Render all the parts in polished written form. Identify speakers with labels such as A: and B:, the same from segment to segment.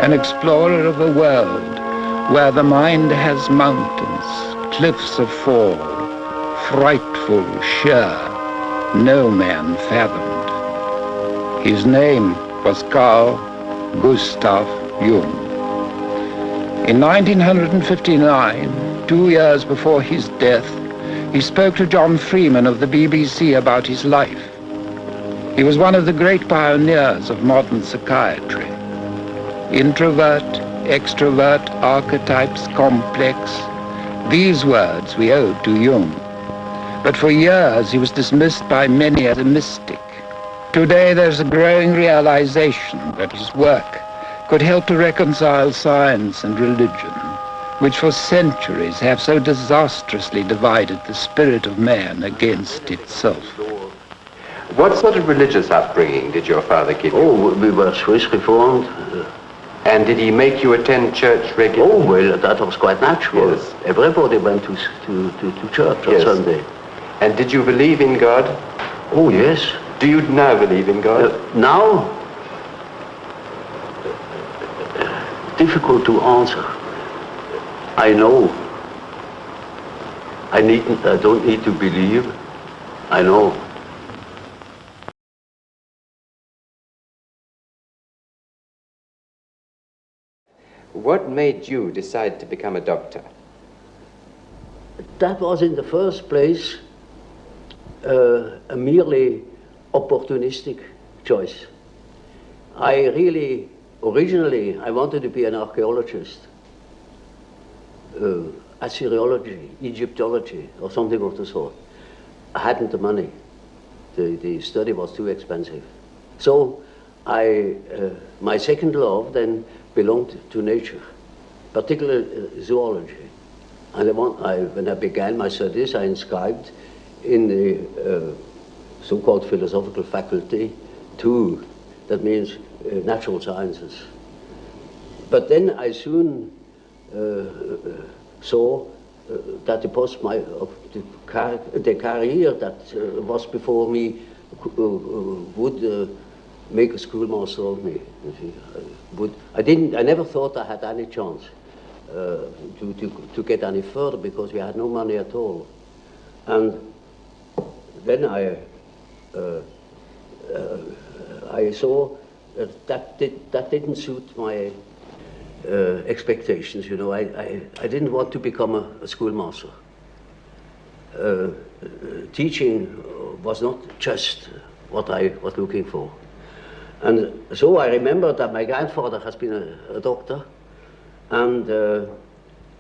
A: an explorer of a world where the mind has mountains, cliffs of fall, frightful, sheer, no man fathomed. His name was Carl Gustav Jung. In 1959, 2 years before his death, he spoke to John Freeman of the BBC about his life. He was one of the great pioneers of modern psychiatry. Introvert, extrovert, archetypes, complex, these words we owed to Jung. But for years he was dismissed by many as a mystic. Today there's a growing realization that his work could help to reconcile science and religion, which for centuries have so disastrously divided the spirit of man against itself.
B: What sort of religious upbringing did your father give you?
C: Oh, we were Swiss Reformed.
B: And did he make you attend church regularly?
C: Oh, well, that was quite natural.
B: Yes.
C: Everybody went to church on Sunday.
B: And did you believe in God?
C: Oh, yes.
B: Do you now believe in God?
C: Now? Difficult to answer. I know. I don't need to believe. I know.
B: What made you decide to become a doctor?
C: That was in the first place a merely opportunistic choice. Originally, I wanted to be an archaeologist, Assyriology, Egyptology, or something of the sort. I hadn't the money. The study was too expensive. So my second love then belonged to nature, particularly zoology. And when I began my studies, I inscribed in the so-called philosophical faculty 2, that means natural sciences. But then I soon saw that the career that was before me would make a schoolmaster of me. I never thought I had any chance to get any further because we had no money at all. And then I saw that didn't suit my expectations. You know, I didn't want to become a schoolmaster. Teaching was not just what I was looking for. And so I remember that my grandfather has been a doctor, and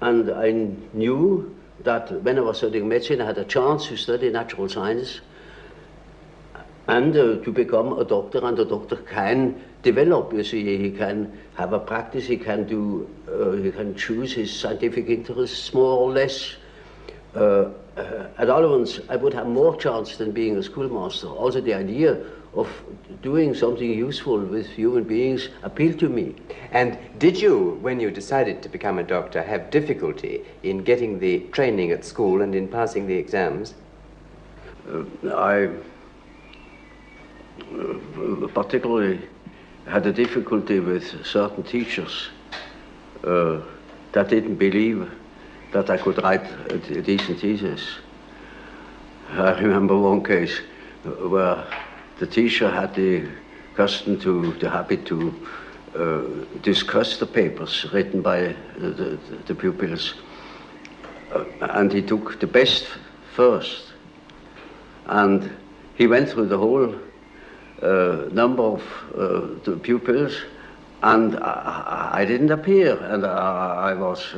C: I knew that when I was studying medicine, I had a chance to study natural science and to become a doctor, and a doctor can develop. You see, he can have a practice, he can choose his scientific interests more or less. At all events, I would have more chance than being a schoolmaster. Also, the idea of doing something useful with human beings appealed to me.
B: And did you, when you decided to become a doctor, have difficulty in getting the training at school and in passing the exams?
C: I particularly had a difficulty with certain teachers that didn't believe that I could write a decent thesis. I remember one case where the teacher had the habit to discuss the papers written by the pupils, and he took the best first, and he went through the whole number of the pupils, and I didn't appear, and I was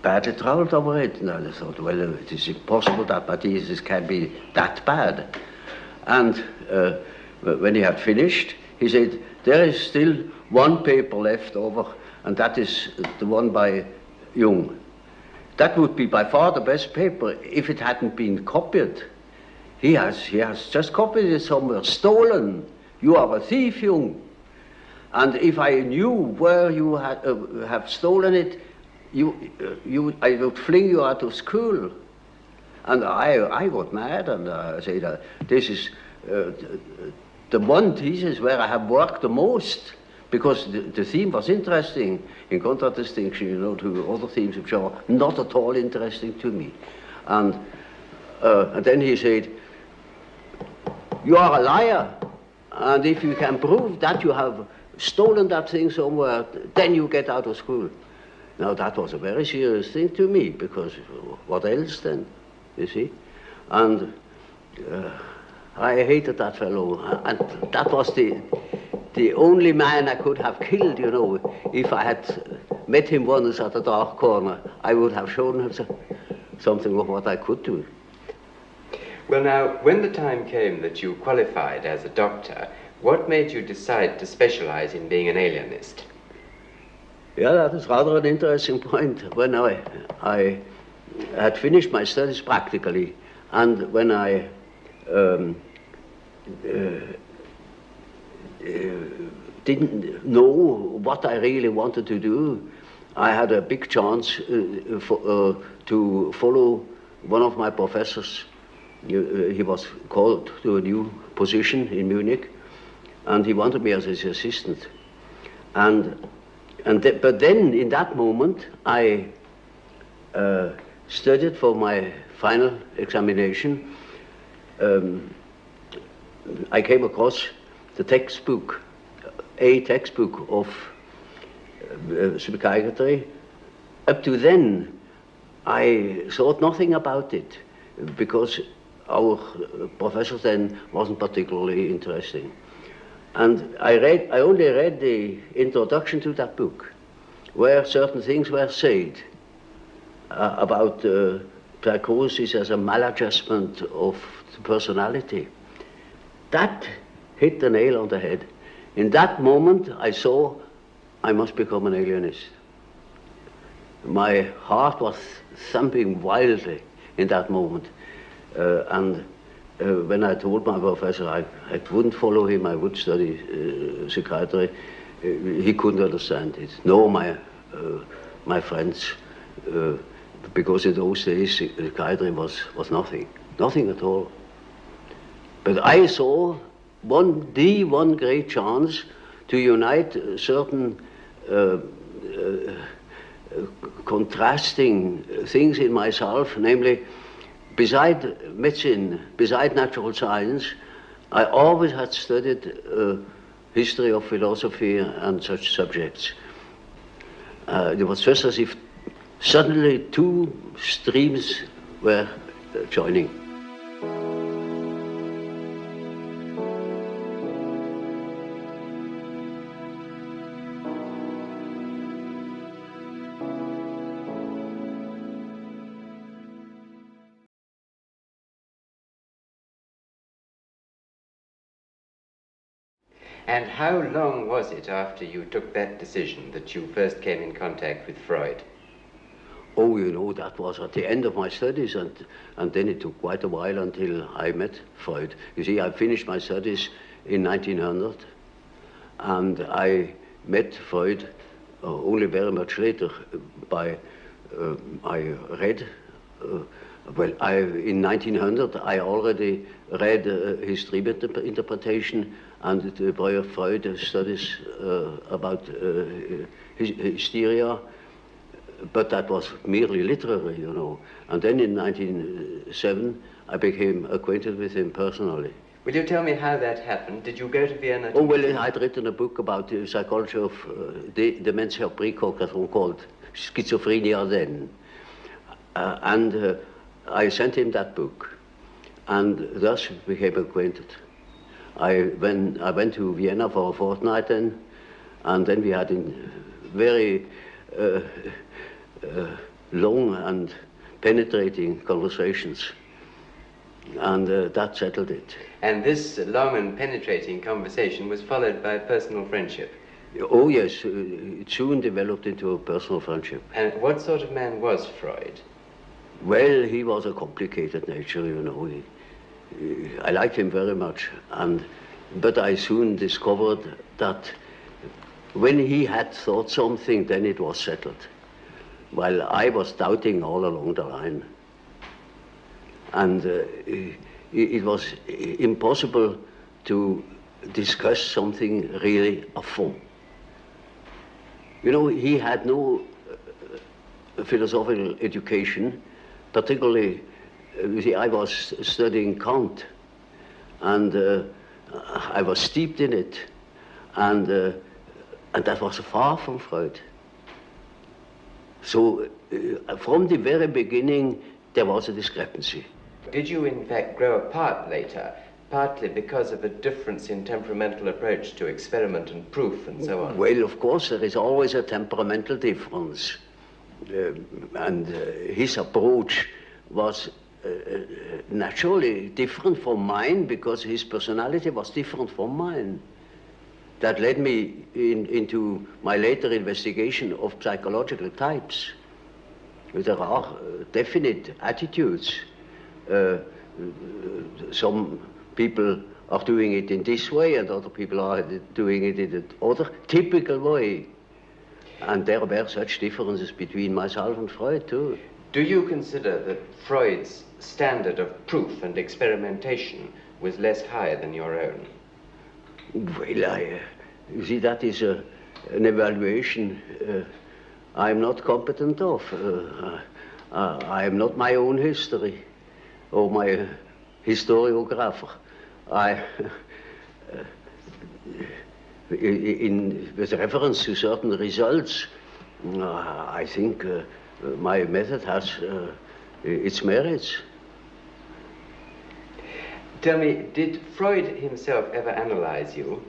C: badly troubled over it, and I thought, well, it is impossible that my thesis can be that bad. And when he had finished, he said, there is still one paper left over, and that is the one by Jung. That would be by far the best paper if it hadn't been copied. He has just copied it somewhere, stolen. You are a thief, Jung. And if I knew where you have stolen it, I would fling you out of school. And I got mad, and I said, this is the one thesis where I have worked the most, because the theme was interesting, in contradistinction, you know, to other themes which are not at all interesting to me. And then he said, "You are a liar, and if you can prove that you have stolen that thing somewhere, then you get out of school." Now that was a very serious thing to me, because what else then, you see? And I hated that fellow, and that was the only man I could have killed, you know. If I had met him once at a dark corner, I would have shown him something of what I could do.
B: Well, now, when the time came that you qualified as a doctor, what made you decide to specialize in being an alienist?
C: Yeah, that is rather an interesting point. When I had finished my studies practically, and when I didn't know what I really wanted to do, I had a big chance to follow one of my professors. He was called to a new position in Munich, and he wanted me as his assistant. But then, in that moment, I studied for my final examination. I came across the textbook, a textbook of psychiatry. Up to then, I thought nothing about it, because our professor then wasn't particularly interesting. And I only read the introduction to that book, where certain things were said about psychosis as a maladjustment of the personality. That hit the nail on the head. In that moment, I saw I must become an alienist. My heart was thumping wildly in that moment. When I told my professor I wouldn't follow him, I would study psychiatry, he couldn't understand it. No, my friends, because in those days psychiatry was nothing at all. But I saw one great chance to unite certain contrasting things in myself, namely, beside medicine, beside natural science, I always had studied history of philosophy and such subjects. It was just as if suddenly two streams were joining.
B: And how long was it after you took that decision that you first came in contact with Freud?
C: Oh, you know, that was at the end of my studies, and then it took quite a while until I met Freud. You see, I finished my studies in 1900, and I met Freud only very much later. I read, in 1900 I already read his dream interpretation and the Freud studies about hysteria. But that was merely literary, you know. And then in 1907, I became acquainted with him personally.
B: Will you tell me how that happened? Did you go to Vienna?
C: Oh, well, I'd written a book about the psychology of dementia precox, called Schizophrenia then. I sent him that book, and thus we became acquainted. I went to Vienna for a fortnight then, and then we had very long and penetrating conversations, and that settled it.
B: And this long and penetrating conversation was followed by personal friendship?
C: Oh yes, it soon developed into a personal friendship.
B: And what sort of man was Freud?
C: Well, he was a complicated nature, you know. I liked him very much, but I soon discovered that when he had thought something, then it was settled, while I was doubting all along the line. And it was impossible to discuss something really à fond. You know, he had no philosophical education, particularly, you see, I was studying Kant, and I was steeped in it, and that was far from Freud. So from the very beginning, there was a discrepancy.
B: Did you in fact grow apart later, partly because of a difference in temperamental approach to experiment and proof and so on?
C: Well, of course, there is always a temperamental difference. And his approach was naturally different from mine because his personality was different from mine. That led me into my later investigation of psychological types. There are definite attitudes. Some people are doing it in this way and other people are doing it in the other typical way. And there were such differences between myself and Freud too.
B: Do you consider that Freud's standard of proof and experimentation was less high than your own?
C: Well, you see, that is an evaluation I'm not competent of. I am not my own history or my historiographer. With reference to certain results, I think my method has its merits.
B: Tell me, did Freud himself ever analyze you?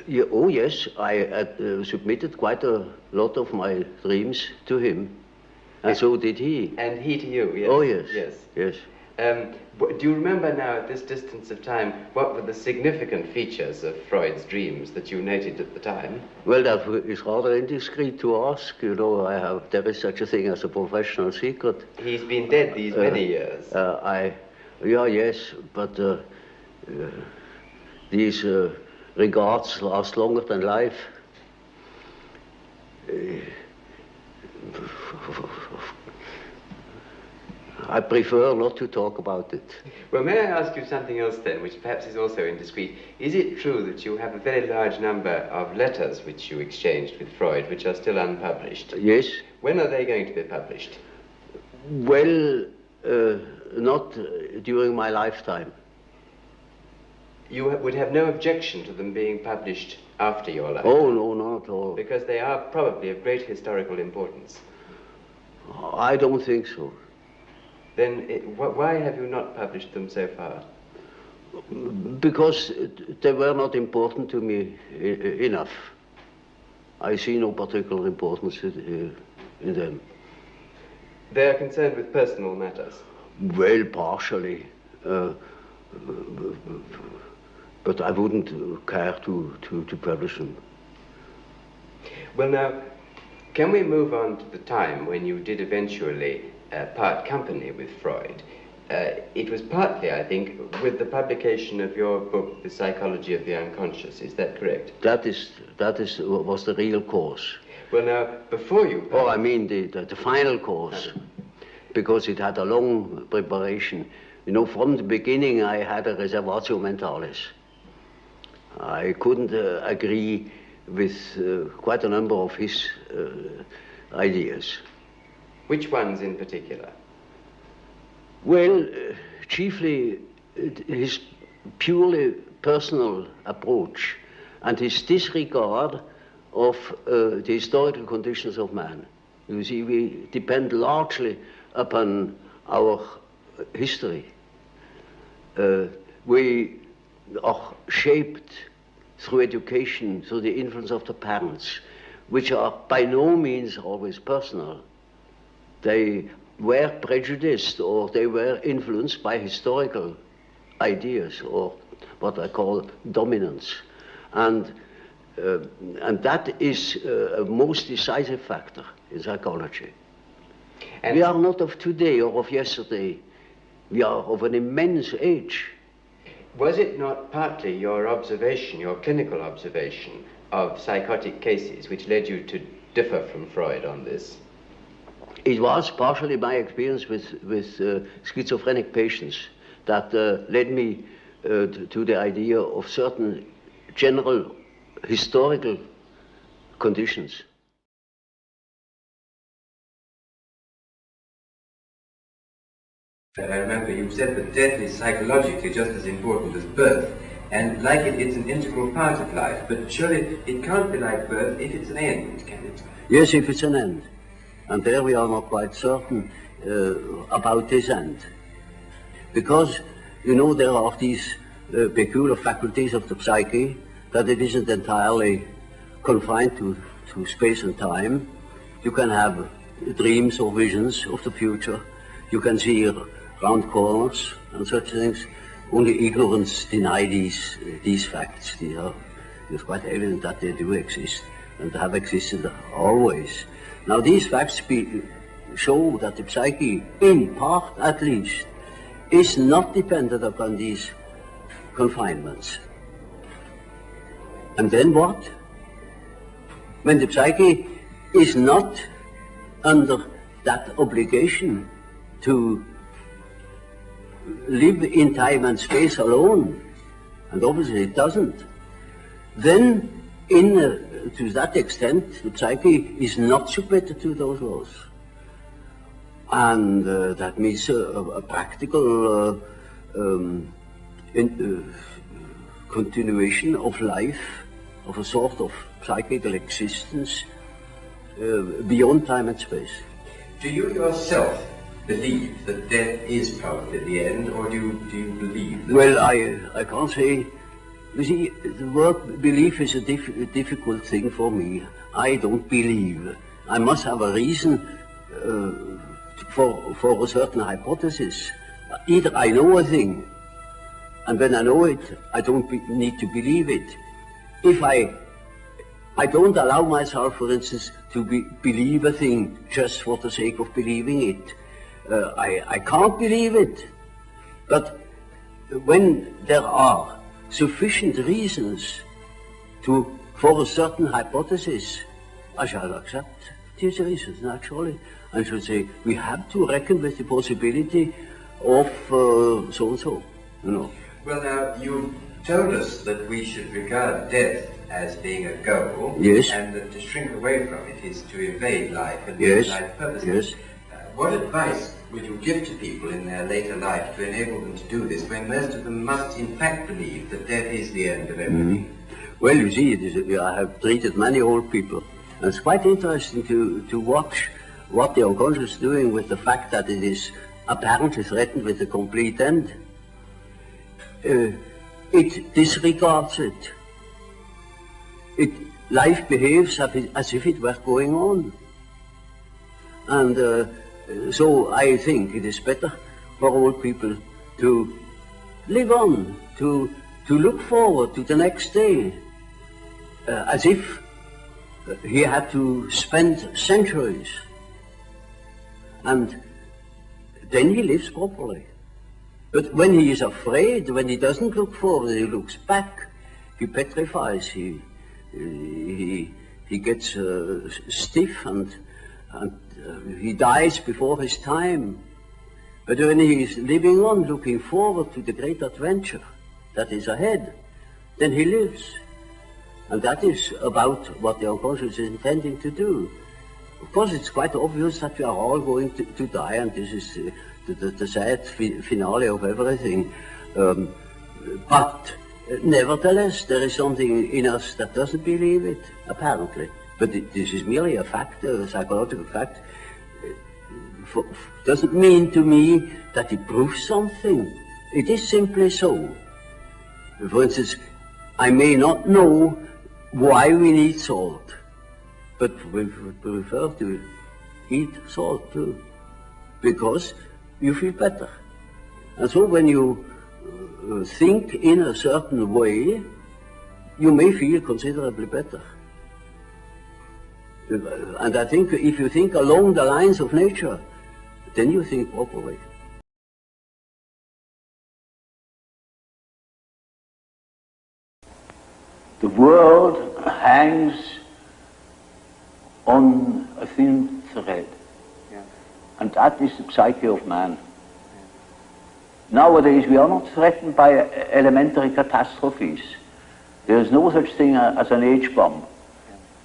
C: Yeah, oh yes, I submitted quite a lot of my dreams to him, and so did he.
B: And he to you, yes?
C: Oh yes,
B: yes.
C: Yes.
B: Do you remember now, at this distance of time, what were the significant features of Freud's dreams that you noted at the time?
C: Well, that is rather indiscreet to ask. You know, there is such a thing as a professional secret.
B: He's been dead these many years.
C: Yes, but these regards last longer than life. I prefer not to talk about it.
B: Well, may I ask you something else then, which perhaps is also indiscreet? Is it true that you have a very large number of letters which you exchanged with Freud, which are still unpublished?
C: Yes.
B: When are they going to be published?
C: Well, not during my lifetime.
B: You would have no objection to them being published after your life?
C: Oh, no, not at all.
B: Because they are probably of great historical importance.
C: I don't think so.
B: Then why have you not published them so far?
C: Because they were not important to me enough. I see no particular importance in them.
B: They are concerned with personal matters?
C: Well, partially. But I wouldn't care to publish them.
B: Well, now, can we move on to the time when you did eventually part company with Freud? It was partly, I think, with the publication of your book, The Psychology of the Unconscious. Is that correct?
C: That was the real cause.
B: Well, now, before you...
C: Oh, I mean the final cause, because it had a long preparation. You know, from the beginning, I had a reservatio mentalis. I couldn't agree with quite a number of his ideas.
B: Which ones in particular?
C: Well, chiefly his purely personal approach and his disregard of the historical conditions of man. You see, we depend largely upon our history. We are shaped through education, through the influence of the parents, which are by no means always personal. They were prejudiced or they were influenced by historical ideas or what I call dominance. And that is a most decisive factor in psychology. And we are not of today or of yesterday. We are of an immense age.
B: Was it not partly your observation, your clinical observation of psychotic cases which led you to differ from Freud on this?
C: It was partially my experience with schizophrenic patients that led me to the idea of certain general historical conditions.
B: I remember you said that death is psychologically just as important as birth, and like it's an integral part of life, but surely it can't be like birth if it's an end, can it?
C: Yes, if it's an end. And there we are not quite certain about this end. Because, you know, there are these peculiar faculties of the psyche, that it isn't entirely confined to space and time. You can have dreams or visions of the future. You can see round corners and such things. Only ignorance deny these facts. It's quite evident that they do exist and have existed always. Now these facts show that the psyche, in part at least, is not dependent upon these confinements. And then what? When the psyche is not under that obligation to live in time and space alone, and obviously it doesn't, then to that extent the psyche is not submitted to those laws. And that means a practical continuation of life, of a sort of psychical existence beyond time and space.
B: Do you yourself believe that death is probably the end, or do you believe that?
C: Well, I can't say. You see, the word belief is a difficult thing for me. I don't believe. I must have a reason for a certain hypothesis. Either I know a thing, and when I know it, I don't need to believe it. If I don't allow myself, for instance, to believe a thing just for the sake of believing it. I can't believe it. But when there are sufficient reasons for a certain hypothesis, I shall accept these reasons, naturally. I should say, we have to reckon with the possibility of so-and-so, you know.
B: Well, now, you told us that we should regard death as being a goal,
C: yes,
B: and that to shrink away from it is to evade life and
C: yes,
B: life purposes.
C: Yes.
B: What advice would you give to people in their later life to enable them to do this, when most of them must in fact believe that death is the end of everything?
C: Mm-hmm. Well, you see, I have treated many old people, and it's quite interesting to watch what the unconscious is doing with the fact that it is apparently threatened with a complete end. It disregards it. Life behaves as if it were going on. And so I think it is better for old people to live on, to look forward to the next day, as if he had to spend centuries. And then he lives properly. But when he is afraid, when he doesn't look forward, he looks back, he petrifies, he gets stiff and he dies before his time. But when he is living on, looking forward to the great adventure that is ahead, then he lives. And that is about what the unconscious is intending to do. Of course, it's quite obvious that we are all going to die, and this is the sad finale of everything. But nevertheless, there is something in us that doesn't believe it, apparently. But this is merely a fact, a psychological fact. Doesn't mean to me that it proves something. It is simply so. For instance, I may not know why we need salt, but we prefer to eat salt too, because you feel better. And so when you think in a certain way, you may feel considerably better. And I think if you think along the lines of nature, then you think properly.
D: The world hangs on a thin thread, and that is the psyche of man. Nowadays we are not threatened by elementary catastrophes. There is no such thing as an H-bomb.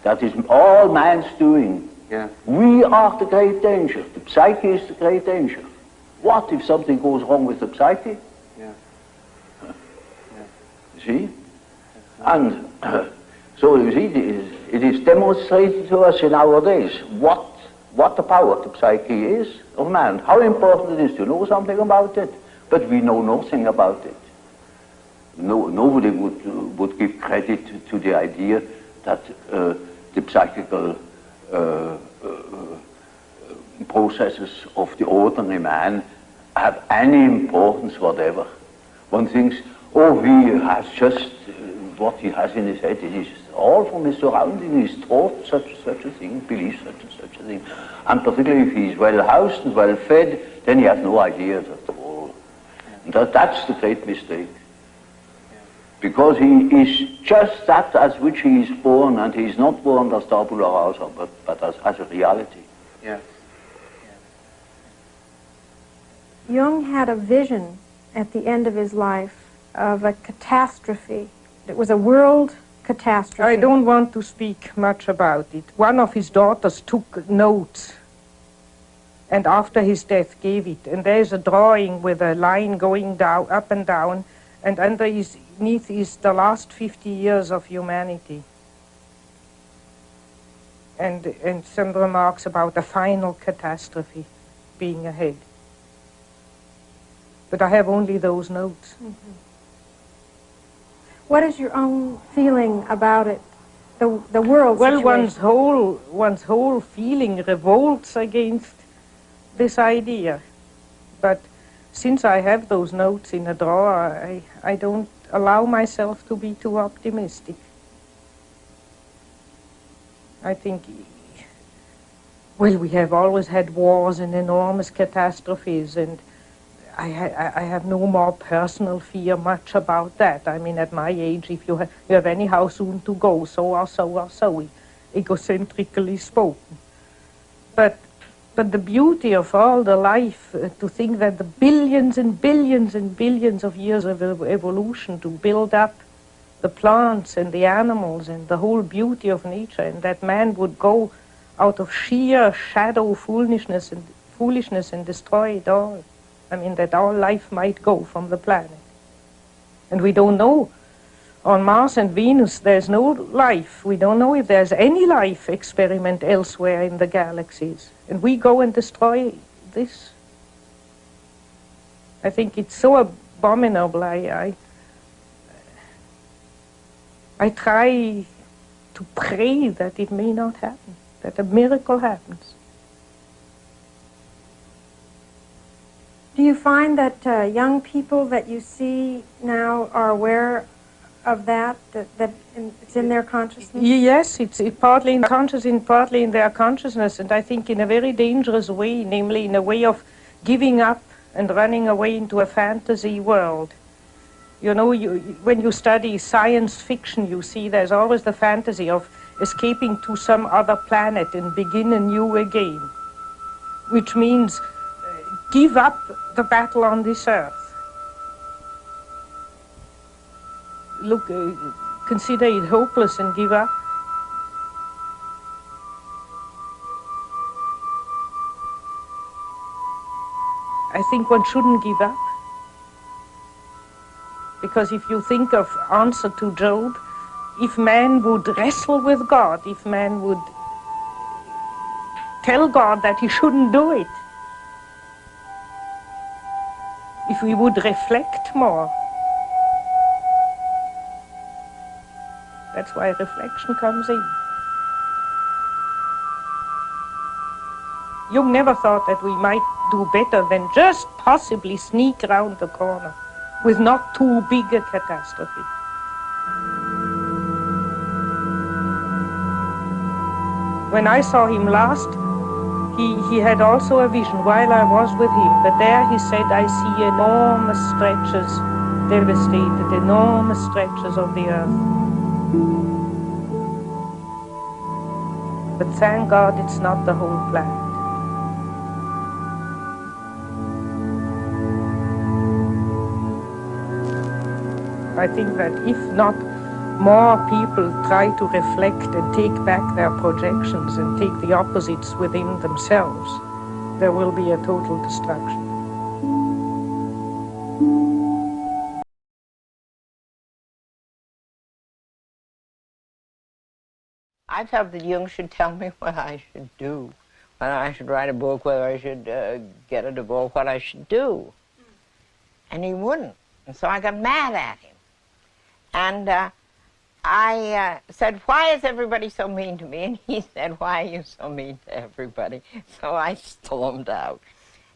D: That is all man's doing.
B: Yeah.
D: We are the great danger. The psyche is the great danger. What if something goes wrong with the psyche?
B: Yeah.
D: You see? And so you see, it is demonstrated to us in our days what the power of the psyche is of man, how important it is to know something about it, but we know nothing about it. Nobody would give credit to the idea that the psychical processes of the ordinary man have any importance whatever. One thinks, oh, he has just what he has in his head, it is all from his surrounding, he's taught such a thing, believes such a thing. And particularly if he's well housed and well fed, then he has no ideas at all. And that's the great mistake. Because he is just that as which he is born, and he is not born as tabula rasa, but as a reality.
B: Yes.
E: Jung had a vision at the end of his life of a catastrophe. It was a world catastrophe.
F: I don't want to speak much about it. One of his daughters took notes and after his death gave it. And there's a drawing with a line going down, up and down, and underneath is the last 50 years of humanity. And some remarks about the final catastrophe being ahead. But I have only those notes.
E: Mm-hmm. What is your own feeling about it, the world
F: situation?
E: Well,
F: one's whole feeling revolts against this idea. But since I have those notes in a drawer, I don't allow myself to be too optimistic. I think, well, we have always had wars and enormous catastrophes, and I have no more personal fear much about that. I mean, at my age, if you have anyhow soon to go, so or so, egocentrically spoken. But the beauty of all the life, to think that the billions and billions and billions of years of evolution to build up the plants and the animals and the whole beauty of nature, and that man would go out of sheer shadow foolishness and destroy it all. I mean, that all life might go from the planet. And we don't know. On Mars and Venus, there's no life. We don't know if there's any life experiment elsewhere in the galaxies. And we go and destroy this. I think it's so abominable. I try to pray that it may not happen, that a miracle happens.
E: do you find that young people that you see now are aware of that it's in their consciousness?
F: Yes, it's partly in conscious and partly in their consciousness, and I think in a very dangerous way, namely in a way of giving up and running away into a fantasy world. You know, when you study science fiction, you see there's always the fantasy of escaping to some other planet and begin anew again, which means give up the battle on this earth. Look, consider it hopeless and give up. I think one shouldn't give up. Because if you think of answer to Job, if man would wrestle with God, if man would tell God that he shouldn't do it, if we would reflect more, that's why reflection comes in. Jung never thought that we might do better than just possibly sneak around the corner with not too big a catastrophe. When I saw him last, he had also a vision while I was with him, but there he said, I see enormous stretches devastated, enormous stretches of the earth. But thank God it's not the whole planet. I think that if not more people try to reflect and take back their projections and take the opposites within themselves, there will be a total destruction.
G: I felt that Jung should tell me what I should do, whether I should write a book, whether I should get a divorce, what I should do. And he wouldn't. And so I got mad at him. And I said, why is everybody so mean to me? And he said, why are you so mean to everybody? So I stormed out.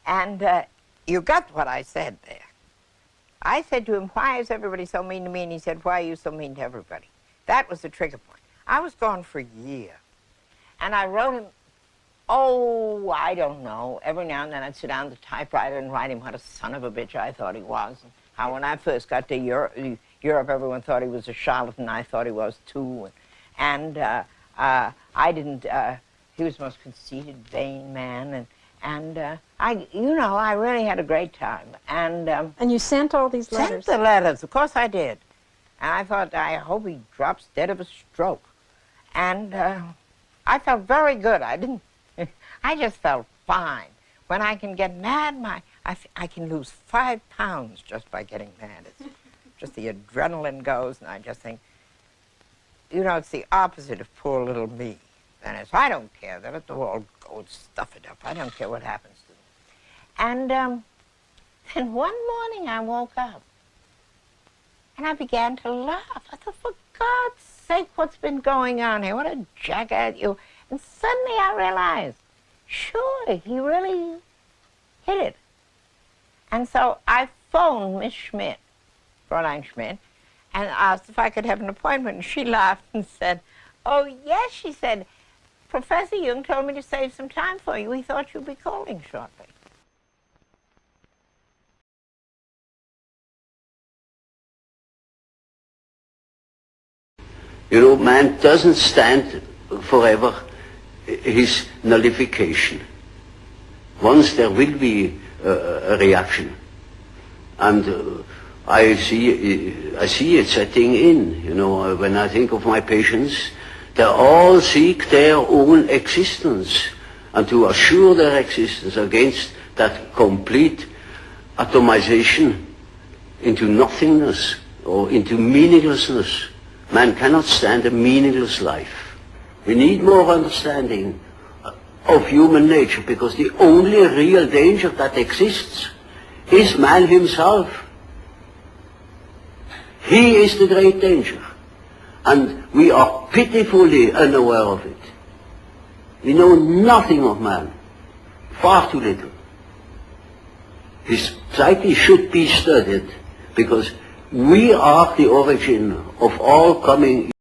G: And you got what I said there. I said to him, why is everybody so mean to me? And he said, why are you so mean to everybody? That was the trigger point. I was gone for a year. And I wrote him, oh, I don't know. Every now and then I'd sit down at the typewriter and write him what a son of a bitch I thought he was. And how when I first got to Europe, everyone thought he was a charlatan. I thought he was too. And I didn't, he was the most conceited, vain man. And I really had a great time.
E: And you sent all these letters?
G: Sent the letters, of course I did. And I thought, I hope he drops dead of a stroke. And I felt very good. I just felt fine. When I can get mad, I can lose 5 pounds just by getting mad. It's just the adrenaline goes, and I just think, it's the opposite of poor little me. And I don't care. They let the world go and stuff it up. I don't care what happens to them. And then one morning I woke up, and I began to laugh. I thought, for God's sake, what's been going on here? What a jackass you. And suddenly I realized, sure, he really hit it. And so I phoned Miss Schmidt, Fräulein Schmidt, and asked if I could have an appointment. And she laughed and said, oh, yes, she said, Professor Jung told me to save some time for you. He thought you'd be calling shortly.
C: Man doesn't stand forever his nullification. Once there will be a reaction. And I see it setting in. When I think of my patients, they all seek their own existence, and to assure their existence against that complete atomization into nothingness or into meaninglessness. Man cannot stand a meaningless life. We need more understanding of human nature, because the only real danger that exists is man himself. He is the great danger. And we are pitifully unaware of it. We know nothing of man. Far too little. His psyche should be studied, because we are the origin of all coming